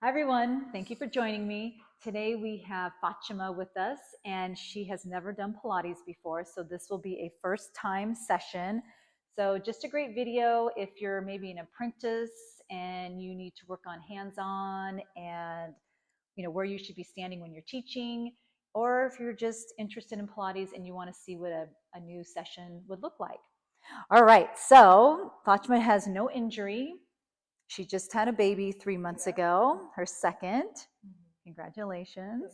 Hi everyone, thank you for joining me. Today we have Fatima with us and she has never done Pilates before, so this will be a first time session. So just a great video if you're maybe an apprentice and you need to work on hands-on and where you should be standing when you're teaching, or if you're just interested in Pilates and you want to see what a new session would look like. All right, so Fatima has no injury. She just had a baby 3 months ago, her second. Congratulations.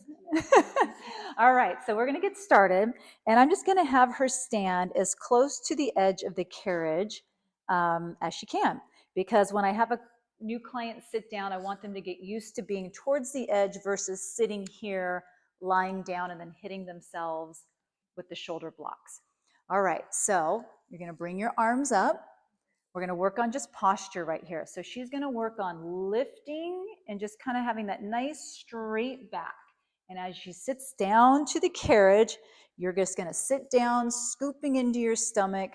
All right, so we're going to get started. And I'm just going to have her stand as close to the edge of the carriage as she can. Because when I have a new client sit down, I want them to get used to being towards the edge versus sitting here, lying down, and then hitting themselves with the shoulder blocks. All right, so you're going to bring your arms up. We're going to work on just posture right here. So she's going to work on lifting and just kind of having that nice straight back. And as she sits down to the carriage, you're just going to sit down, scooping into your stomach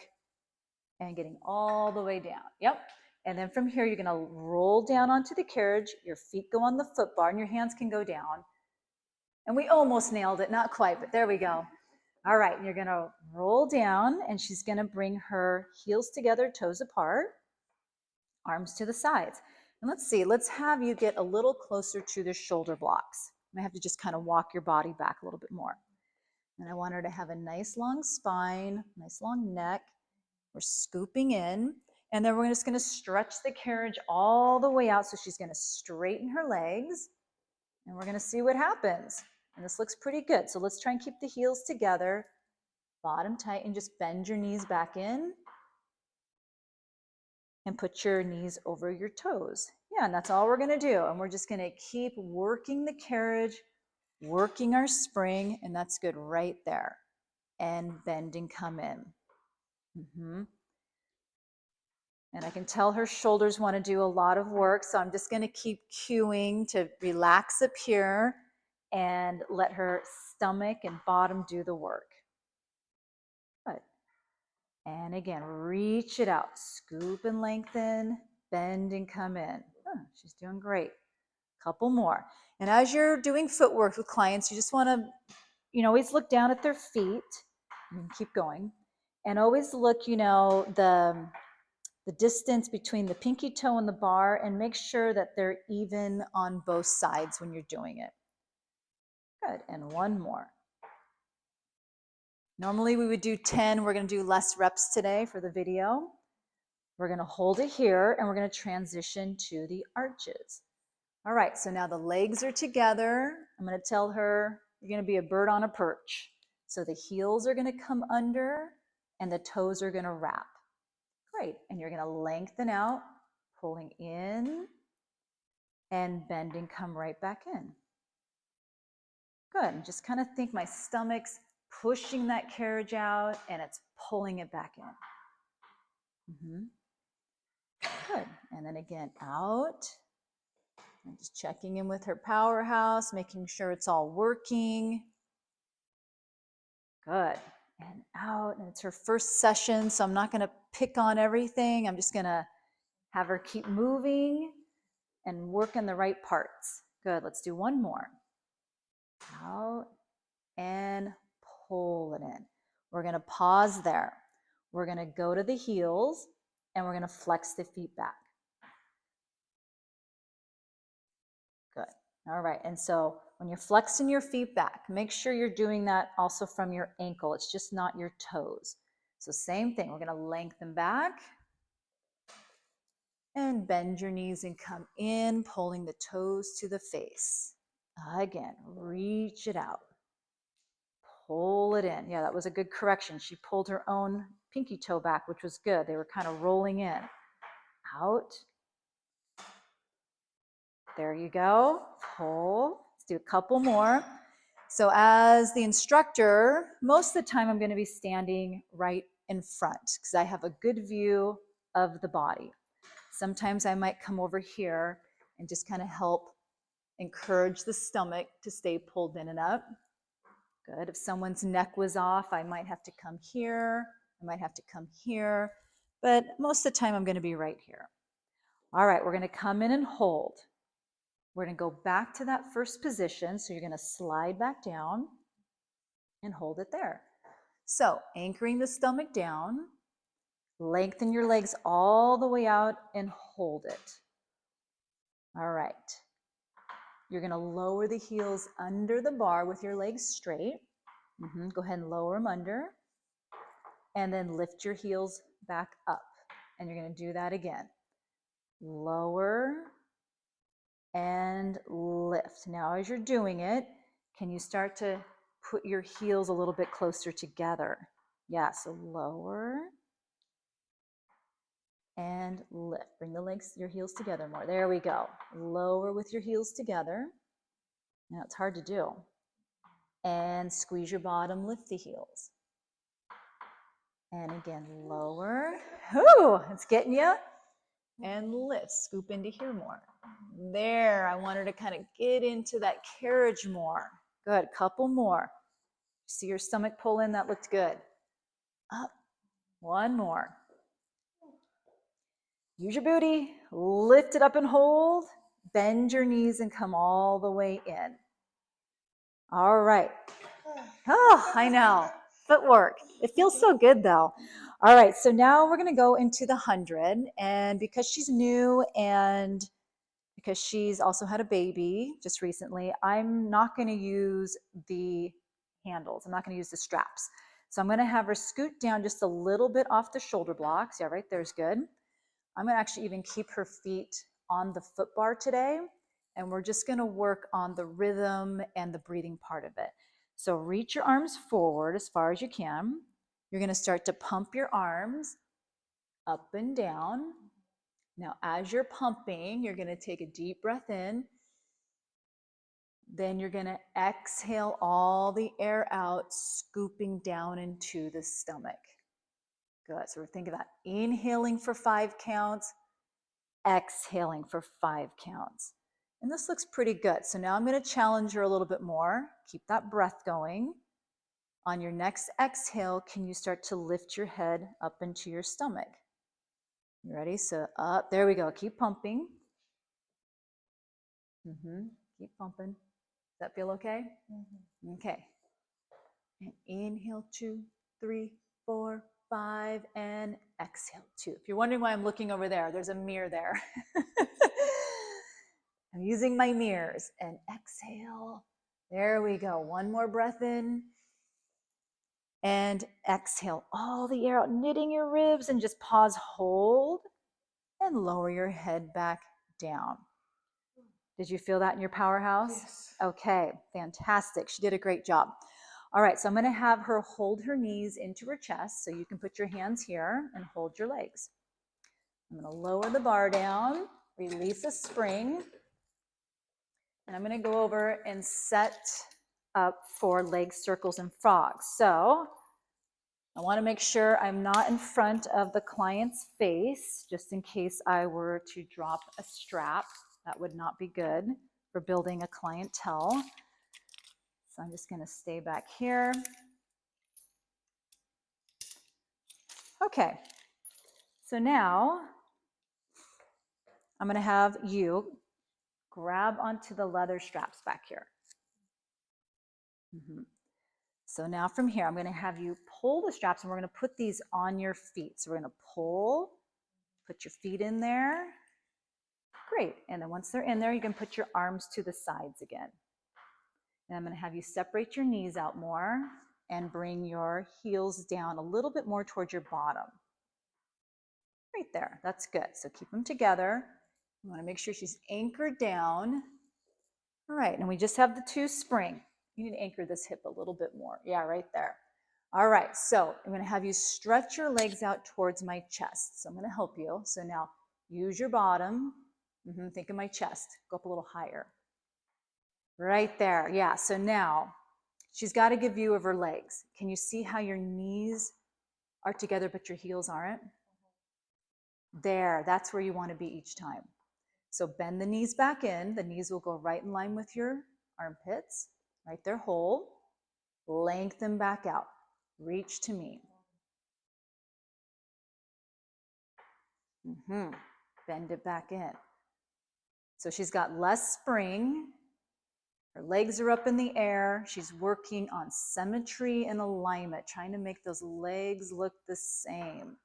and getting all the way down. Yep. And then from here, you're going to roll down onto the carriage. Your feet go on the foot bar and your hands can go down. And we almost nailed it. Not quite, but there we go. All right, you're going to roll down and she's going to bring her heels together, toes apart, arms to the sides. And let's see, let's have you get a little closer to the shoulder blocks. You might have to just kind of walk your body back a little bit more. And I want her to have a nice long spine, nice long neck. We're scooping in. And then we're just going to stretch the carriage all the way out. So she's going to straighten her legs. And we're going to see what happens. And this looks pretty good. So let's try and keep the heels together, bottom tight, and just bend your knees back in. And put your knees over your toes. Yeah, and that's all we're going to do. And we're just going to keep working the carriage, working our spring, and that's good right there. And bend and come in. And I can tell her shoulders want to do a lot of work, so I'm just going to keep cueing to relax up here and let her stomach and bottom do the work. Good. And again, reach it out, scoop and lengthen, bend and come in. Oh, she's doing great. Couple more. And as you're doing footwork with clients, you just want to, always look down at their feet. Keep going. And always look, the distance between the pinky toe and the bar, and make sure that they're even on both sides when you're doing it. Good. And one more. Normally we would do 10. We're going to do less reps today for the video. We're going to hold it here and we're going to transition to the arches. All right, so now the legs are together. I'm going to tell her you're going to be a bird on a perch. So the heels are going to come under and the toes are going to wrap. Great. And you're going to lengthen out, pulling in and bending, come right back in. Good. And just kind of think my stomach's pushing that carriage out and it's pulling it back in. Good. And then again, out. And just checking in with her powerhouse, making sure it's all working. Good. And out. And it's her first session, so I'm not going to pick on everything. I'm just going to have her keep moving and work in the right parts. Good. Let's do one more. Out and pull it in. We're going to pause there. We're going to go to the heels and we're going to flex the feet back. Good. All right. And so when you're flexing your feet back, make sure you're doing that also from your ankle. It's just not your toes. So same thing. We're going to lengthen back and bend your knees and come in, pulling the toes to the face. Again, reach it out. Pull it in. Yeah, that was a good correction. She pulled her own pinky toe back, which was good. They were kind of rolling in. Out. There you go. Pull. Let's do a couple more. So as the instructor, most of the time I'm going to be standing right in front because I have a good view of the body. Sometimes I might come over here and just kind of help encourage the stomach to stay pulled in and up. Good. If someone's neck was off, I might have to come here. I might have to come here. But most of the time I'm going to be right here. All right, we're going to come in and hold. We're going to go back to that first position. So you're going to slide back down and hold it there. So anchoring the stomach down, lengthen your legs all the way out and hold it. All right. You're going to lower the heels under the bar with your legs straight. Go ahead and lower them under. And then lift your heels back up. And you're going to do that again. Lower and lift. Now, as you're doing it, can you start to put your heels a little bit closer together? Yeah, so lower and lift. Bring the legs, your heels together more. There we go. Lower with your heels together. Now, it's hard to do. And squeeze your bottom, lift the heels. And again, lower. Ooh, it's getting you. And lift, scoop into here more. There, I want her to kind of get into that carriage more. Good, couple more. See your stomach pull in, that looked good. Up, one more. Use your booty, lift it up and hold. Bend your knees and come all the way in. All right. Oh, I know. Footwork. It feels so good though. All right, so now we're going to go into the 100. And because she's new and because she's also had a baby just recently, I'm not going to use the handles. I'm not going to use the straps. So I'm going to have her scoot down just a little bit off the shoulder blocks. Yeah, right there's good. I'm going to actually even keep her feet on the foot bar today. And we're just going to work on the rhythm and the breathing part of it. So reach your arms forward as far as you can. You're going to start to pump your arms up and down. Now, as you're pumping, you're going to take a deep breath in. Then you're going to exhale all the air out, scooping down into the stomach. Good. So we're thinking about inhaling for 5 counts, exhaling for 5 counts. And this looks pretty good. So now I'm going to challenge her a little bit more. Keep that breath going. On your next exhale, can you start to lift your head up into your stomach? You ready? So up, there we go. Keep pumping. Keep pumping. Does that feel okay? Okay. And inhale, 2, 3, 4, 5, and exhale, 2. If you're wondering why I'm looking over there, there's a mirror there. I'm using my mirrors. And exhale. There we go. One more breath in. And exhale all the air out, knitting your ribs, and just pause, hold, and lower your head back down. Did you feel that in your powerhouse? Yes. Okay, fantastic. She did a great job. All right, so I'm going to have her hold her knees into her chest. So you can put your hands here and hold your legs. I'm going to lower the bar down, release a spring, and I'm going to go over and set up for leg circles and frogs. So I want to make sure I'm not in front of the client's face, just in case I were to drop a strap. That would not be good for building a clientele. So I'm just going to stay back here. Okay. So now I'm going to have you grab onto the leather straps back here. So now from here, I'm going to have you pull the straps and we're going to put these on your feet. So we're going to pull, put your feet in there. Great. And then once they're in there, you can put your arms to the sides again. And I'm going to have you separate your knees out more and bring your heels down a little bit more towards your bottom. Right there. That's good. So keep them together. You want to make sure she's anchored down. All right. And we just have the 2 spring. You need to anchor this hip a little bit more. Yeah, right there. All right. So I'm going to have you stretch your legs out towards my chest. So I'm going to help you. So now use your bottom. Think of my chest. Go up a little higher. Right there. Yeah. So now she's got a good view of her legs. Can you see how your knees are together but your heels aren't? There. That's where you want to be each time. So bend the knees back in. The knees will go right in line with your armpits. Right there. Hold. Lengthen back out. Reach to me. Bend it back in. So she's got less spring. Her legs are up in the air. She's working on symmetry and alignment, trying to make those legs look the same.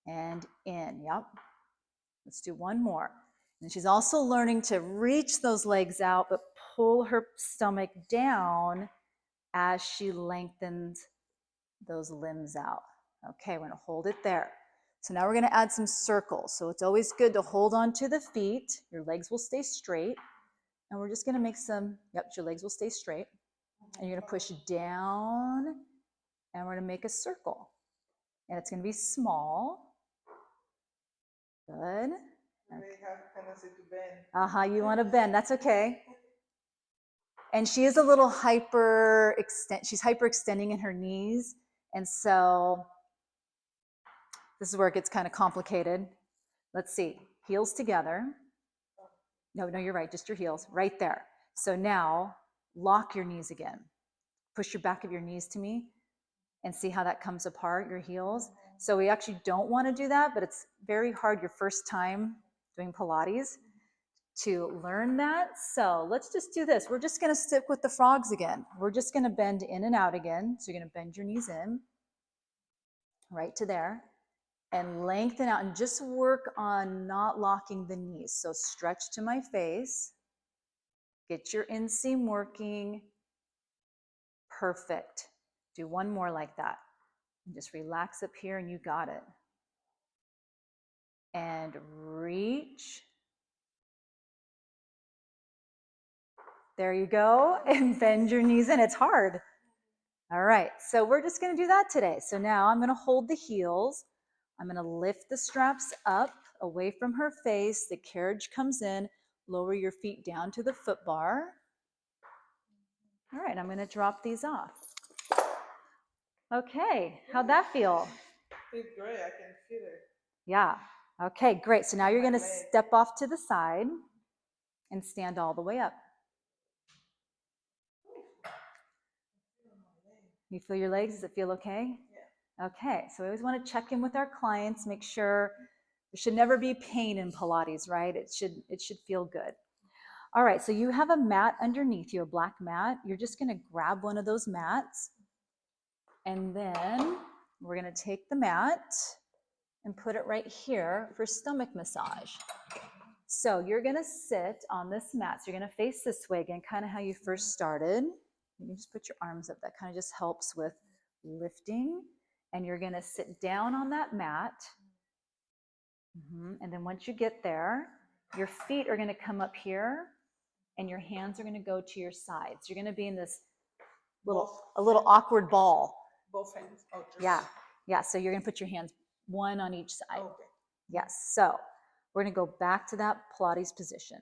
And in, yep. Let's do one more. And she's also learning to reach those legs out, but pull her stomach down as she lengthens those limbs out. Okay, we're gonna hold it there. So now we're gonna add some circles. So it's always good to hold on to the feet. Your legs will stay straight. And we're just gonna make some, yep, your legs will stay straight. And you're gonna push down, and we're gonna make a circle. And it's gonna be small. Good. They have tendency to bend. You wanna bend, that's okay. And she is a little she's hyperextending in her knees. And so this is where it gets kind of complicated. Let's see, heels together. No, you're right, just your heels, right there. So now, lock your knees again. Push your back of your knees to me and see how that comes apart, your heels. So we actually don't want to do that, but it's very hard your first time doing Pilates to learn that. So let's just do this. We're just gonna stick with the frogs again. We're just gonna bend in and out again. So you're gonna bend your knees in, right to there, and lengthen out and just work on not locking the knees. So stretch to my face, get your inseam working. Perfect. Do one more like that. And just relax up here and you got it. And reach. There you go. And bend your knees in. It's hard. All right. So we're just going to do that today. So now I'm going to hold the heels. I'm going to lift the straps up away from her face. The carriage comes in. Lower your feet down to the foot bar. All right. I'm going to drop these off. Okay. How'd that feel? It's great. I can feel it. Yeah. Okay, great. So now you're going to step off to the side and stand all the way up. You feel your legs? Does it feel okay? Yeah. Okay, so we always want to check in with our clients, make sure there should never be pain in Pilates, right? It should feel good. All right, so you have a mat underneath you, a black mat. You're just going to grab one of those mats, and then we're going to take the mat and put it right here for stomach massage. So you're gonna sit on this mat. So you're gonna face this way again, kind of how you first started. You can just put your arms up. That kind of just helps with lifting. And you're gonna sit down on that mat. And then once you get there, your feet are gonna come up here and your hands are gonna go to your sides. You're gonna be in this a little awkward ball. Both hands. Oh, Yeah. So you're gonna put your hands one on each side. Okay. Yes. So we're going to go back to that Pilates position.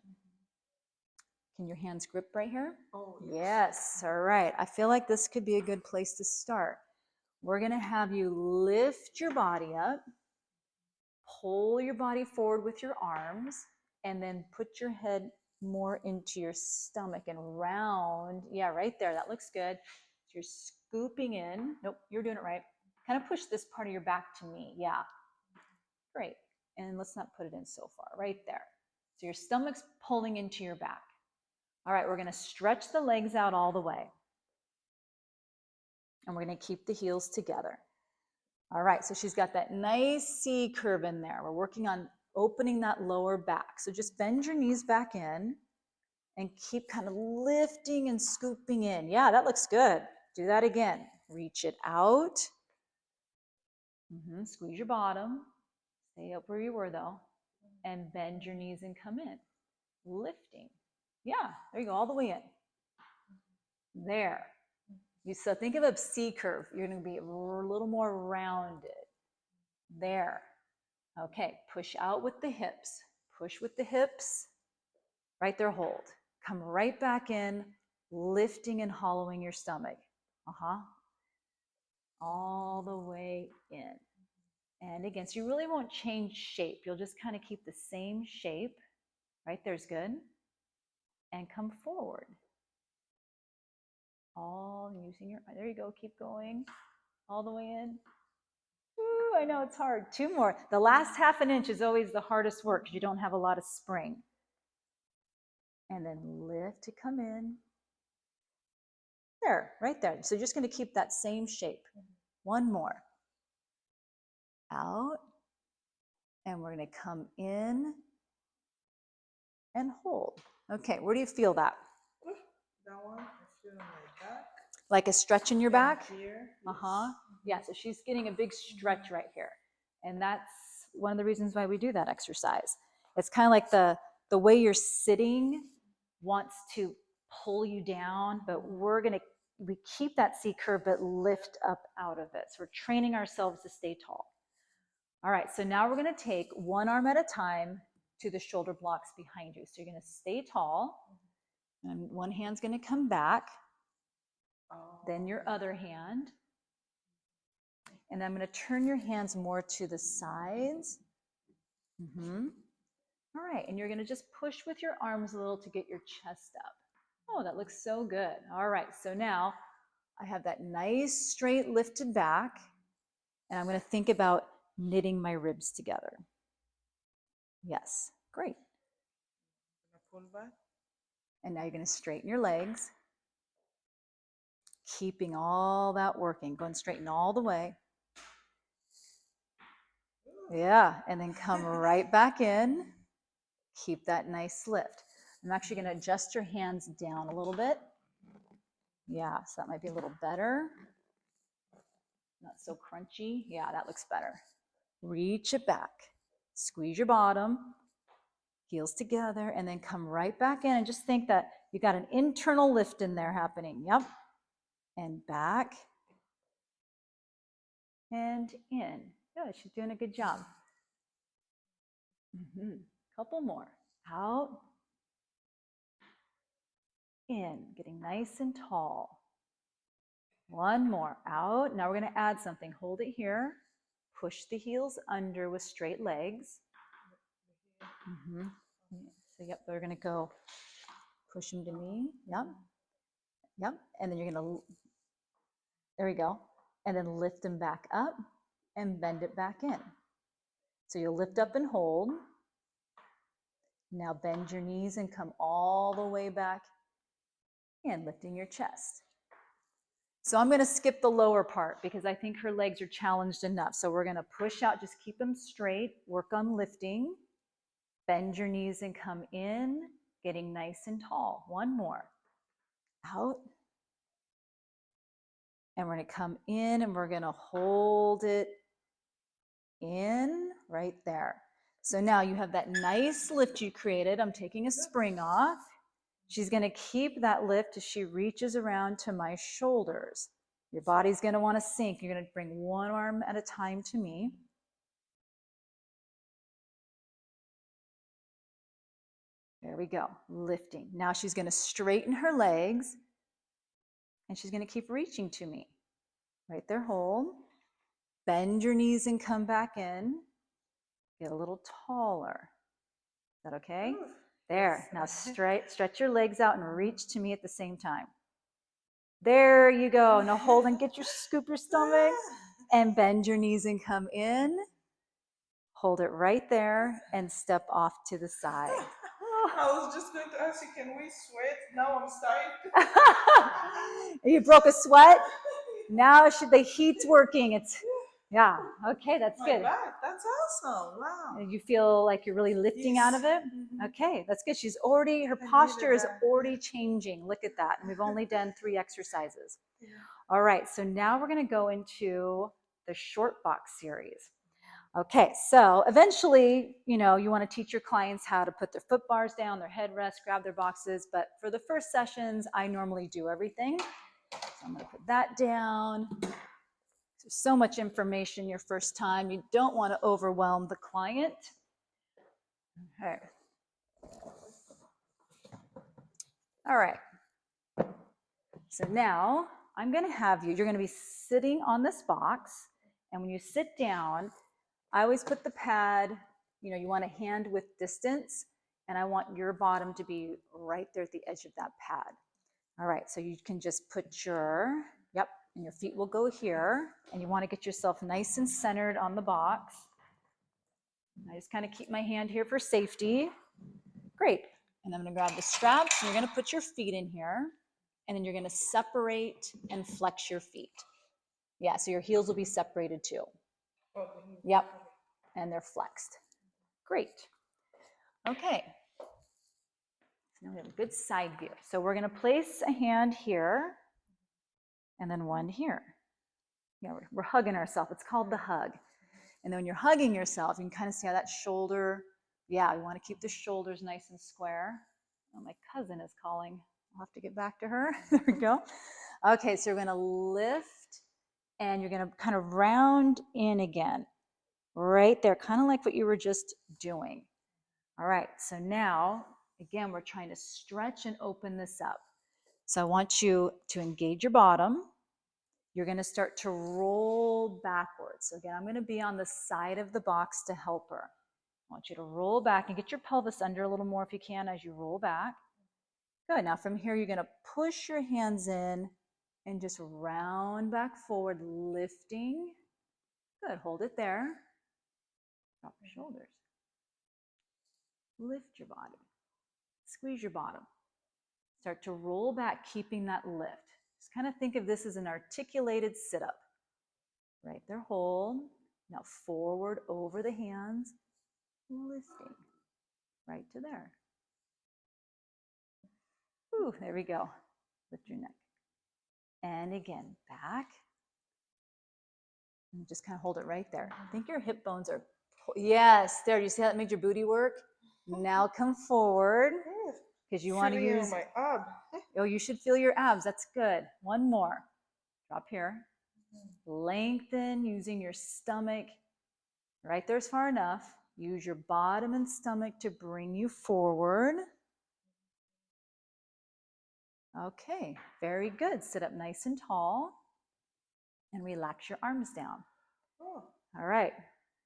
Can your hands grip right here? Oh, yes. All right. I feel like this could be a good place to start. We're going to have you lift your body up, pull your body forward with your arms, and then put your head more into your stomach and round. Yeah, right there. That looks good. So you're scooping in. Nope, you're doing it right. Kind of push this part of your back to me. Yeah. Great. And let's not put it in so far, right there. So your stomach's pulling into your back. All right, we're going to stretch the legs out all the way. And we're going to keep the heels together. All right, so she's got that nice C curve in there. We're working on opening that lower back. So just bend your knees back in and keep kind of lifting and scooping in. Yeah, that looks good. Do that again. Reach it out. Squeeze your bottom. Stay up where you were though, and bend your knees and come in. Lifting. Yeah, there you go, all the way in. There. So think of a C curve. You're going to be a little more rounded. There. Okay, push out with the hips. Push with the hips. Right there, hold. Come right back in, lifting and hollowing your stomach. All the way in. And again, so you really won't change shape. You'll just kind of keep the same shape. Right there's good. And come forward. All using your, there you go, keep going. All the way in. Ooh, I know it's hard. Two more. The last half an inch is always the hardest work because you don't have a lot of spring. and then lift to come in. There, right there. So you're just going to keep that same shape. One more. Out. And we're going to come in and hold. Okay, where do you feel that? That one, I feel my back. Like a stretch in your back? Here. Uh-huh. Yeah, so she's getting a big stretch right here. And that's one of the reasons why we do that exercise. It's kind of like the way you're sitting wants to pull you down, but we keep that C curve, but lift up out of it. So we're training ourselves to stay tall. All right, so now we're gonna take one arm at a time to the shoulder blocks behind you. So you're gonna stay tall, and one hand's gonna come back, then your other hand. And I'm gonna turn your hands more to the sides. All right, and you're gonna just push with your arms a little to get your chest up. Oh, that looks so good. All right, so now I have that nice straight lifted back, and I'm gonna think about knitting my ribs together. Yes, great. Pull back. And now you're gonna straighten your legs, keeping all that working, going straighten all the way. Yeah, and then come right back in. Keep that nice lift. I'm actually gonna adjust your hands down a little bit. Yeah, so that might be a little better. Not so crunchy. Yeah, that looks better. Reach it back. Squeeze your bottom, heels together, and then come right back in and just think that you got an internal lift in there happening. Yep. And back and in. Good, she's doing a good job. Couple more. Out. In, getting nice and tall. One more. Out. Now we're going to add something. Hold it here. Push the heels under with straight legs. So yep, they're going to go push them to me. Yep. Yep. And then you're going to, there we go. And then lift them back up and bend it back in. So you'll lift up and hold. Now bend your knees and come all the way back and lifting your chest. So I'm going to skip the lower part because I think her legs are challenged enough. So we're going to push out, just keep them straight, work on lifting, bend your knees and come in, getting nice and tall. One more. Out. And we're going to come in and we're going to hold it in right there. So now you have that nice lift you created. I'm taking a spring off. She's going to keep that lift as she reaches around to my shoulders. Your body's going to want to sink. You're going to bring one arm at a time to me. There we go, lifting. Now she's going to straighten her legs and she's going to keep reaching to me. Right there, hold. Bend your knees and come back in. Get a little taller. Is that okay? There, now stretch your legs out and reach to me at the same time. There you go. Now hold and get your scoop your stomach and bend your knees and come in. Hold it right there and step off to the side. I was just going to ask you, can we sweat? Now I'm starting. You broke a sweat? Now the heat's working. Yeah, okay, that's good. Back. That's awesome. Wow. You feel like you're really lifting out of it? Okay, that's good. Her posture is already changing. Look at that. And we've only done 3 exercises. Yeah. All right, so now we're going to go into the short box series. Okay, so eventually, you want to teach your clients how to put their foot bars down, their headrests, grab their boxes. But for the first sessions, I normally do everything. So I'm going to put that down. There's so much information your first time. You don't want to overwhelm the client. Okay. All right. So now I'm going to have you're going to be sitting on this box. And when you sit down, I always put the pad, you want a hand width distance, and I want your bottom to be right there at the edge of that pad. All right, so you can just put and your feet will go here, and you want to get yourself nice and centered on the box. I just kind of keep my hand here for safety. Great. And I'm going to grab the straps, and you're going to put your feet in here, and then you're going to separate and flex your feet. Yeah, so your heels will be separated too. Yep, and they're flexed. Great. Okay. So now we have a good side view. So we're going to place a hand here, and then one here. Yeah, we're hugging ourselves. It's called the hug. And then when you're hugging yourself, you can kind of see how that shoulder, yeah, we want to keep the shoulders nice and square. Oh, my cousin is calling. I'll have to get back to her. There we go. Okay, so you're going to lift, and you're going to kind of round in again. Right there, kind of like what you were just doing. All right, so now, again, we're trying to stretch and open this up. So I want you to engage your bottom. You're going to start to roll backwards. So again, I'm going to be on the side of the box to help her. I want you to roll back and get your pelvis under a little more if you can as you roll back. Good. Now from here, you're going to push your hands in and just round back forward, lifting. Good. Hold it there. Drop your shoulders. Lift your body. Squeeze your bottom. Start to roll back, keeping that lift. Just kind of think of this as an articulated sit-up. Right there, hold. Now forward over the hands, lifting. Right to there. Ooh, there we go. Lift your neck. And again, back. And just kind of hold it right there. I think your hip bones are, yes, there. You see how that made your booty work? Now come forward. Because you want to use my ab. Oh, you should feel your abs. That's good. One more. Drop here. Lengthen using your stomach. Right there's far enough. Use your bottom and stomach to bring you forward. Okay, very good. Sit up nice and tall and relax your arms down. Oh. All right.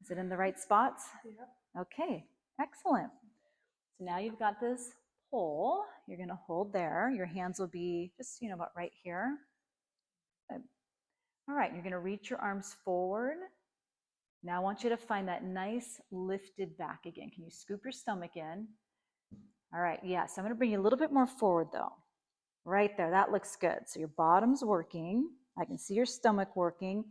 Is it in the right spots? Yeah. Okay, excellent. So now you've got this pole. You're going to hold there. Your hands will be just, about right here. Good. All right, you're going to reach your arms forward. Now I want you to find that nice lifted back again. Can you scoop your stomach in? All right, yes, I'm going to bring you a little bit more forward though. Right there, that looks good. So your bottom's working. I can see your stomach working.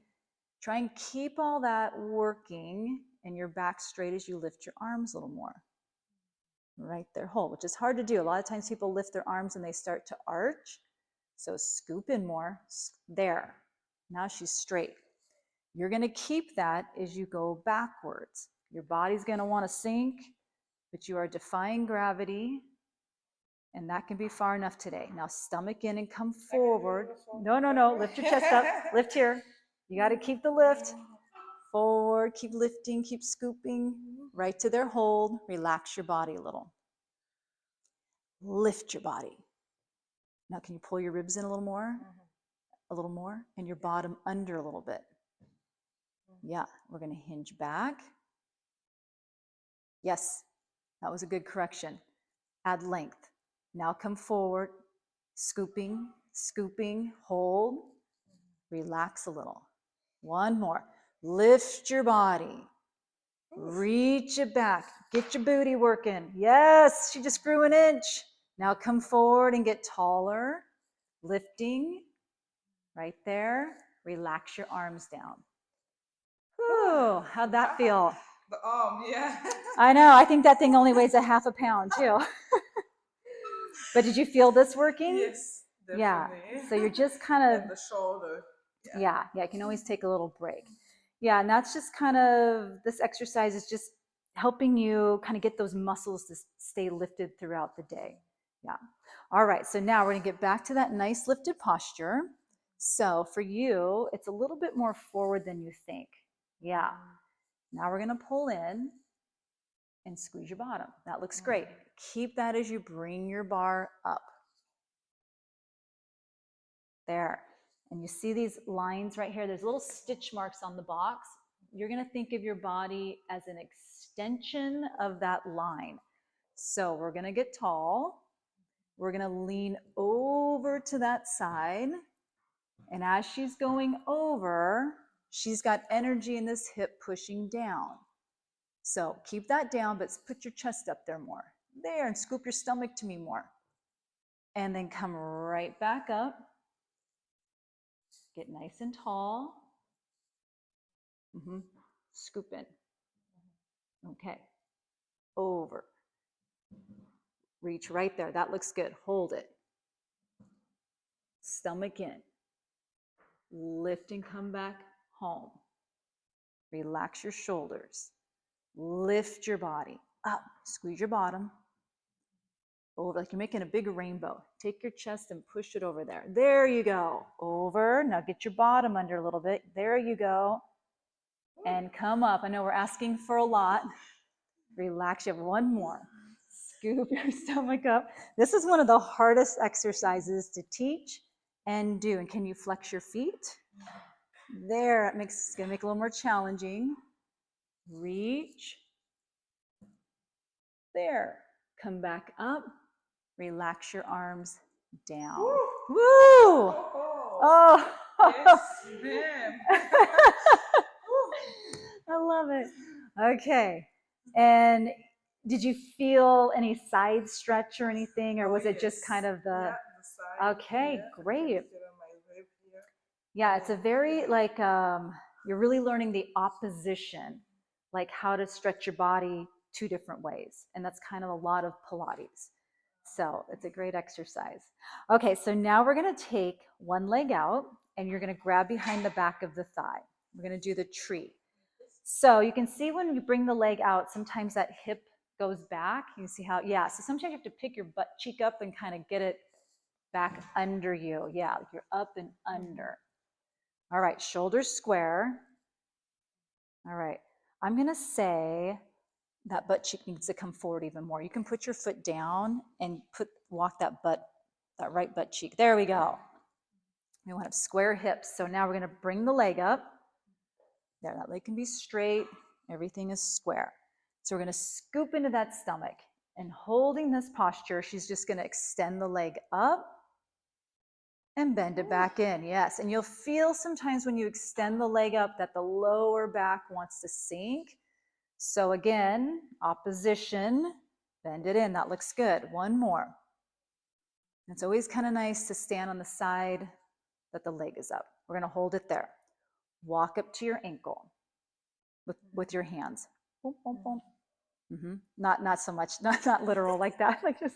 Try and keep all that working and your back straight as you lift your arms a little more. Right there, hold, which is hard to do. A lot of times people lift their arms and they start to arch. So scoop in more. There. Now she's straight. You're going to keep that as you go backwards. Your body's going to want to sink, but you are defying gravity, and that can be far enough today. Now stomach in and come forward. No. Lift your chest up. Lift here. You got to keep the lift. Forward. Keep lifting. Keep scooping. Right to their hold. Relax your body a little. Lift your body. Now can you pull your ribs in a little more? A little more. And your bottom under a little bit. Yeah, we're going to hinge back. Yes, that was a good correction. Add length. Now come forward, scooping, hold, relax a little. One more. Lift your body. Reach it back. Get your booty working. Yes, she just grew an inch. Now come forward and get taller. Lifting. Right there. Relax your arms down. Ooh, how'd that feel? The arm, yeah. I know. I think that thing only weighs a half a pound too. But did you feel this working? Yes, definitely. Yeah. So you're just kind of. And the shoulder. Yeah. You can always take a little break. Yeah, and that's just kind of, this exercise is just helping you kind of get those muscles to stay lifted throughout the day. Yeah. All right. So now we're going to get back to that nice lifted posture. So for you, it's a little bit more forward than you think. Yeah. Now we're going to pull in and squeeze your bottom. That looks great. Keep that as you bring your bar up. There. And you see these lines right here. There's little stitch marks on the box. You're going to think of your body as an extension of that line. So we're going to get tall. We're going to lean over to that side. And as she's going over, she's got energy in this hip pushing down. So keep that down, but put your chest up there more. There, and scoop your stomach to me more. And then come right back up. Get nice and tall. Scoop in. Okay. Over. Reach right there. That looks good. Hold it. Stomach in. Lift and come back home. Relax your shoulders. Lift your body up. Squeeze your bottom. Over, like you're making a big rainbow. Take your chest and push it over there. There you go. Over. Now get your bottom under a little bit. There you go. And come up. I know we're asking for a lot. Relax. You have one more. Scoop your stomach up. This is one of the hardest exercises to teach and do. And can you flex your feet? There. It's going to make it a little more challenging. Reach. There. Come back up. Relax your arms down. Woo! Woo! Oh! Yes, ma'am. I love it. Okay. And did you feel any side stretch or anything, or was it just kind of the side? Okay, great. Feel on my rib here. Yeah, it's a very like you're really learning the opposition, like how to stretch your body two different ways. And that's kind of a lot of Pilates. So it's a great exercise. Okay, so now we're going to take one leg out and you're going to grab behind the back of the thigh. We're going to do the tree. So you can see when you bring the leg out, sometimes that hip goes back. You see how, yeah, so sometimes you have to pick your butt cheek up and kind of get it back under you. Yeah, like you're up and under. All right, shoulders square. All right, I'm going to say that butt cheek needs to come forward even more. You can put your foot down and walk that right butt cheek. There we go. We want to have square hips. So now we're going to bring the leg up. There, that leg can be straight. Everything is square. So we're going to scoop into that stomach. And holding this posture, she's just going to extend the leg up and bend it back in. Yes, and you'll feel sometimes when you extend the leg up that the lower back wants to sink. So again, opposition, bend it in. That looks good. One more. It's always kind of nice to stand on the side that the leg is up. We're going to hold it there. Walk up to your ankle with your hands. Boom, boom, boom. Not so much, not literal like that. Like just.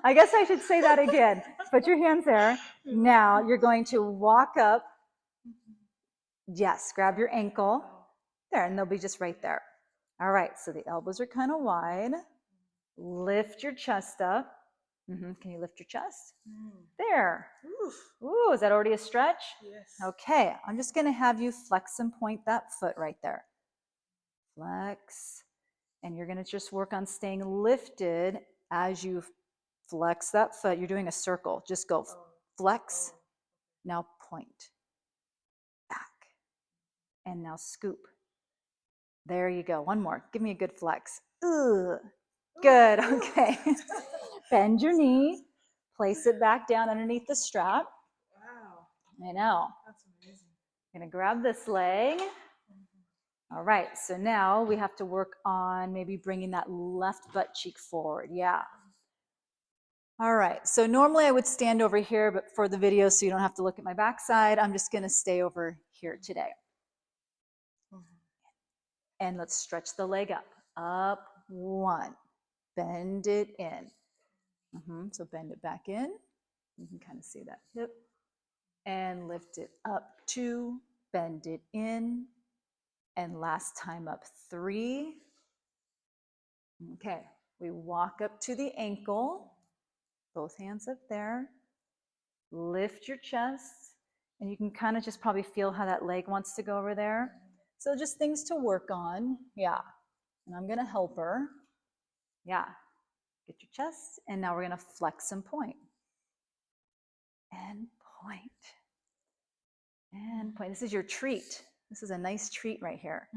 I guess I should say that again. Put your hands there. Now you're going to walk up. Yes, grab your ankle. There, and they'll be just right there. All right, so the elbows are kind of wide. Lift your chest up. Can you lift your chest? There. Ooh, is that already a stretch? Yes. Okay, I'm just going to have you flex and point that foot right there. Flex. And you're going to just work on staying lifted as you flex that foot. You're doing a circle. Just go flex. Now point. Back. And now scoop. There you go. One more. Give me a good flex. Good. Okay. Bend your knee. Place it back down underneath the strap. Wow. I know. That's amazing. I'm going to grab this leg. All right. So now we have to work on maybe bringing that left butt cheek forward. Yeah. All right. So normally I would stand over here, but for the video, so you don't have to look at my backside, I'm just going to stay over here today. And let's stretch the leg up. Up, one. Bend it in. So bend it back in. You can kind of see that hip. And lift it up, two. Bend it in. And last time up, three. Okay, we walk up to the ankle. Both hands up there. Lift your chest. And you can kind of just probably feel how that leg wants to go over there. So just things to work on. Yeah. And I'm going to help her. Yeah. Get your chest. And now we're going to flex and point. And point. And point. This is your treat. This is a nice treat right here.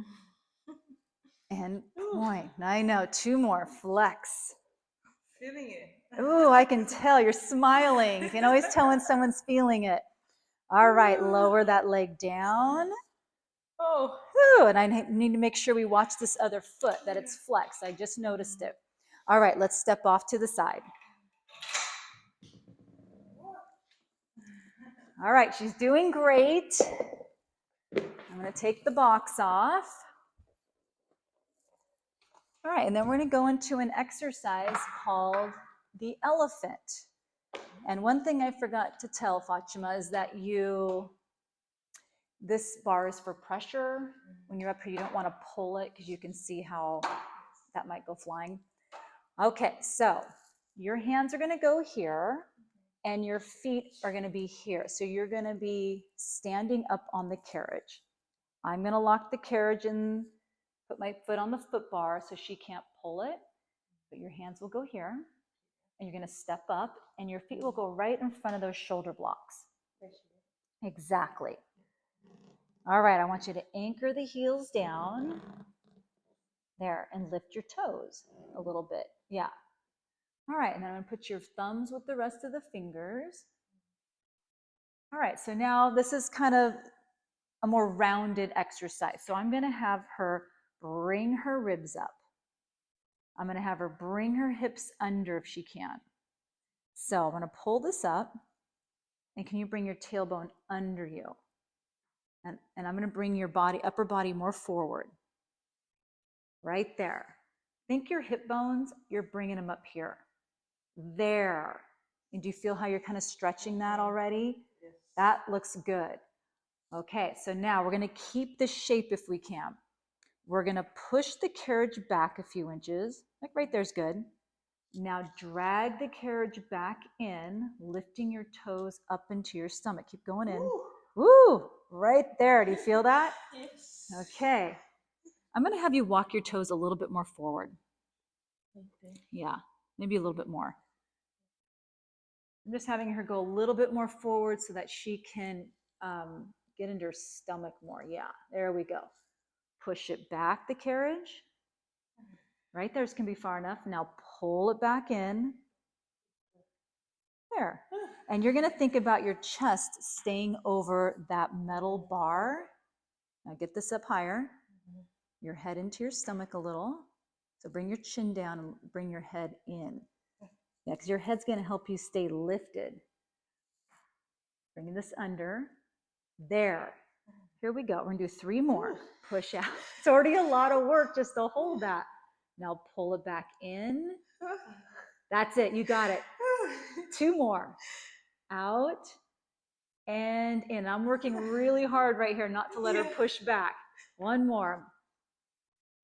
And point. I know. Two more. Flex. Feeling it. Ooh, I can tell. You're smiling. You can always tell when someone's feeling it. All right. Lower that leg down. Oh. Ooh, and I need to make sure we watch this other foot, that it's flexed. I just noticed it. All right, let's step off to the side. All right, she's doing great. I'm going to take the box off. All right, and then we're going to go into an exercise called the elephant. And one thing I forgot to tell Fatima is that this bar is for pressure. When you're up here, you don't want to pull it because you can see how that might go flying. Okay, so your hands are going to go here and your feet are going to be here. So you're going to be standing up on the carriage. I'm going to lock the carriage and put my foot on the foot bar so she can't pull it. But your hands will go here and you're going to step up and your feet will go right in front of those shoulder blocks. Exactly. All right, I want you to anchor the heels down there and lift your toes a little bit. Yeah. All right, and then I'm going to put your thumbs with the rest of the fingers. All right, so now this is kind of a more rounded exercise. So I'm going to have her bring her ribs up. I'm going to have her bring her hips under if she can. So I'm going to pull this up, and can you bring your tailbone under you? And I'm going to bring your upper body more forward. Right there. Think your hip bones, you're bringing them up here. There. And do you feel how you're kind of stretching that already? Yes. That looks good. Okay, so now we're going to keep the shape if we can. We're going to push the carriage back a few inches. Like right there's good. Now drag the carriage back in, lifting your toes up into your stomach. Keep going in. Woo! Right there. Do you feel that? Yes. Okay. I'm going to have you walk your toes a little bit more forward. Okay. Yeah, maybe a little bit more. I'm just having her go a little bit more forward so that she can get into her stomach more. Yeah, there we go. Push it back, the carriage. Right there, this can be far enough. Now pull it back in. There. And you're going to think about your chest staying over that metal bar. Now get this up higher. Your head into your stomach a little. So bring your chin down and bring your head in. Yeah, because your head's going to help you stay lifted. Bringing this under. There. Here we go. We're going to do 3 more. Push out. It's already a lot of work just to hold that. Now pull it back in. That's it. You got it. 2 more. Out and in. I'm working really hard right here not to let her push back. 1 more.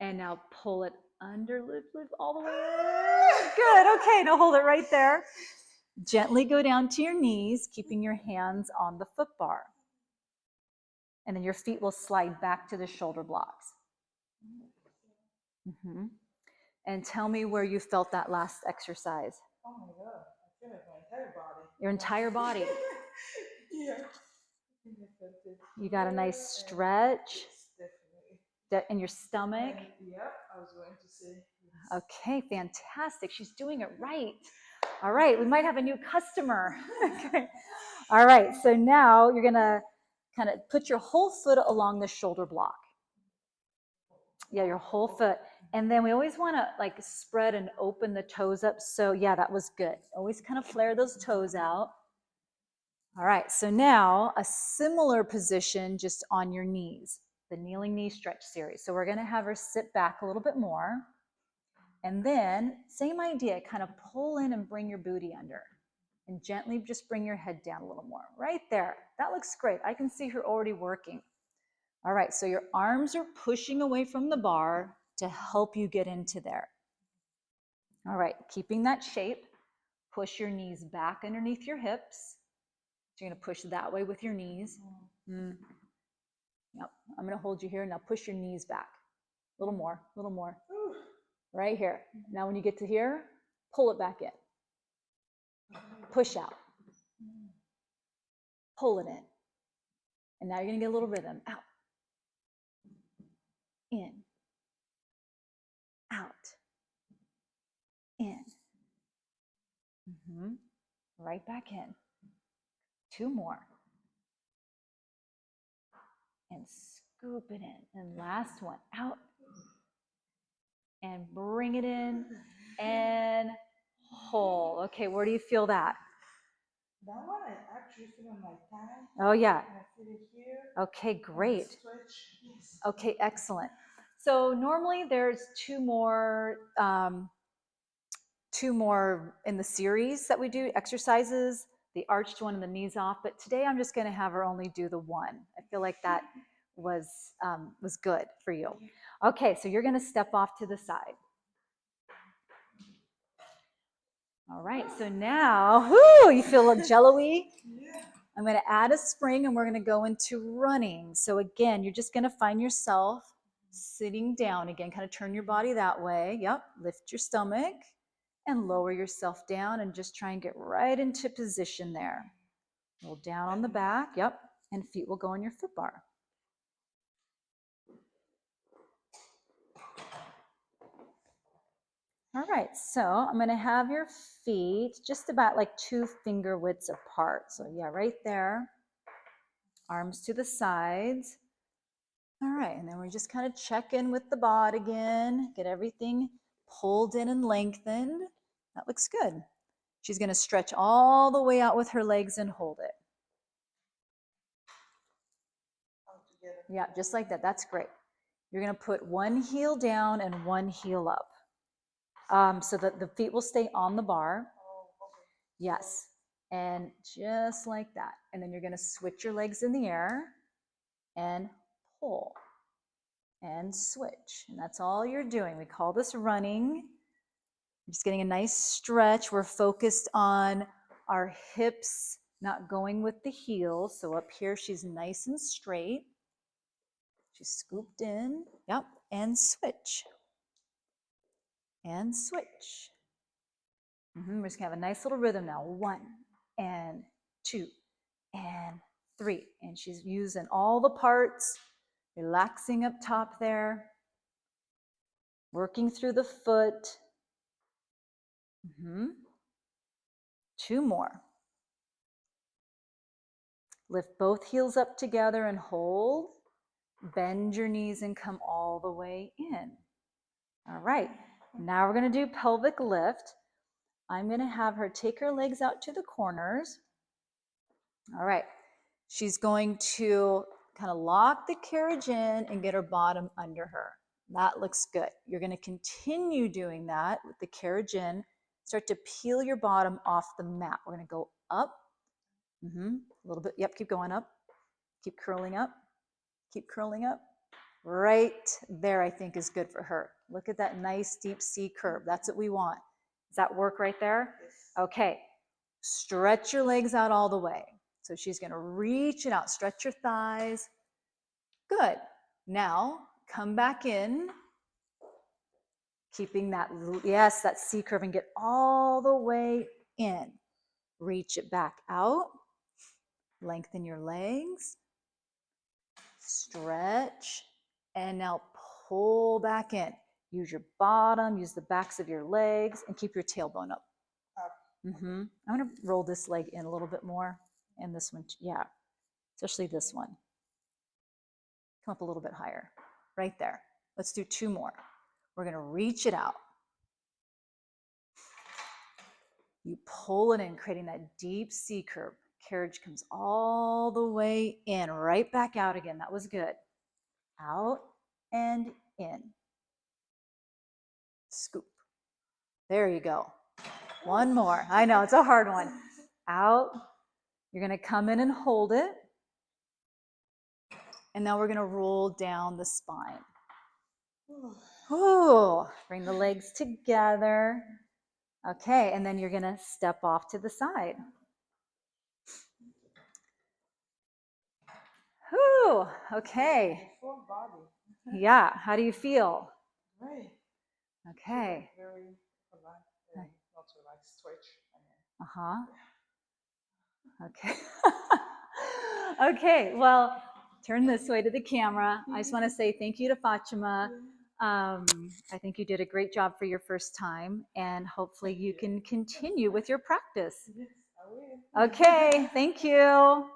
And now pull it under, lift all the way in. Good. Okay, now hold it right there. Gently go down to your knees, keeping your hands on the foot bar. And then your feet will slide back to the shoulder blocks. Mm-hmm. And tell me where you felt that last exercise. Oh my God, I feel like my entire body. Your entire body. Yeah. You got a nice stretch. Yes, definitely. In your stomach. Yep, I was going to say. Yes. Okay, fantastic. She's doing it right. All right, we might have a new customer. Okay. All right, so now you're going to kind of put your whole foot along the shoulder block. Yeah, your whole foot. And then we always want to like spread and open the toes up. So yeah, that was good. Always kind of flare those toes out. All right, so now a similar position just on your knees, the kneeling knee stretch series. So we're going to have her sit back a little bit more. And then same idea, kind of pull in and bring your booty under. And gently just bring your head down a little more. Right there. That looks great. I can see her already working. All right, so your arms are pushing away from the bar to help you get into there. All right, keeping that shape, push your knees back underneath your hips. So you're going to push that way with your knees. Yep, I'm going to hold you here. Now push your knees back. A little more, a little more. Right here. Now when you get to here, pull it back in. Push out. Pull it in. And now you're going to get a little rhythm. Out. In. Out. In. Right back in. 2 more. And scoop it in. And last one. Out. And bring it in. and hold. Okay, where do you feel that? That one I actually feel on my thigh. Oh, yeah. And I feel it here. Okay, And great. stretch. Yes. Okay, excellent. So normally there's two more in the series that we do, exercises, the arched one and the knees off, but today I'm just going to have her only do the one. I feel like that was good for you. Okay, so you're going to step off to the side. All right, so now, whoo, you feel a little jello-y? Yeah. I'm going to add a spring and we're going to go into running. So again, you're just going to find yourself sitting down again, kind of turn your body that way. Yep, lift your stomach and lower yourself down and just try and get right into position there. Roll down on the back, yep, and feet will go on your foot bar. All right, so I'm going to have your feet just about like 2 finger widths apart. So yeah, right there. Arms to the sides. All right, and then we just kind of check in with the bod again, get everything pulled in and lengthened. That looks good. She's going to stretch all the way out with her legs and hold it. Yeah, just like that. That's great. You're going to put one heel down and one heel up so that the feet will stay on the bar. Yes, and just like that. And then you're going to switch your legs in the air and pull and switch. And that's all you're doing. We call this running. Just getting a nice stretch. We're focused on our hips not going with the heels. So up here, she's nice and straight. She's scooped in. Yep. And switch. And switch. We're just going to have a nice little rhythm now. 1 and 2 and 3. And she's using all the parts, relaxing up top there, working through the foot. 2 more. Lift both heels up together and hold. Bend your knees and come all the way in. All right, now we're going to do pelvic lift. I'm going to have her take her legs out to the corners. All right, she's going to kind of lock the carriage in and get her bottom under her. That looks good. You're going to continue doing that with the carriage in. Start to peel your bottom off the mat. We're going to go up. A little bit. Yep, keep going up. Keep curling up. Keep curling up. Right there, I think, is good for her. Look at that nice deep C curve. That's what we want. Does that work right there? Yes. Okay. Stretch your legs out all the way. So she's going to reach it out. Stretch your thighs. Good. Now, come back in. Keeping that, yes, that C curve, and get all the way in. Reach it back out. Lengthen your legs. Stretch. And now pull back in. Use your bottom, use the backs of your legs, and keep your tailbone up. I'm going to roll this leg in a little bit more. And this one, yeah, especially this one. Come up a little bit higher. Right there. Let's do 2 more. We're going to reach it out. You pull it in, creating that deep C curve. Carriage comes all the way in, right back out again. That was good. Out and in. Scoop. There you go. 1 more. I know, it's a hard one. Out. You're going to come in and hold it. And now we're going to roll down the spine. Ooh, bring the legs together. Okay, and then you're going to step off to the side. Whew, okay. Full body. Yeah, how do you feel? Great. Okay. Very relaxed, not relaxed, stretch. Okay. Okay, well, turn this way to the camera. I just want to say thank you to Fatima. I think you did a great job for your first time, and hopefully you can continue with your practice. Yes, I will. Okay, thank you.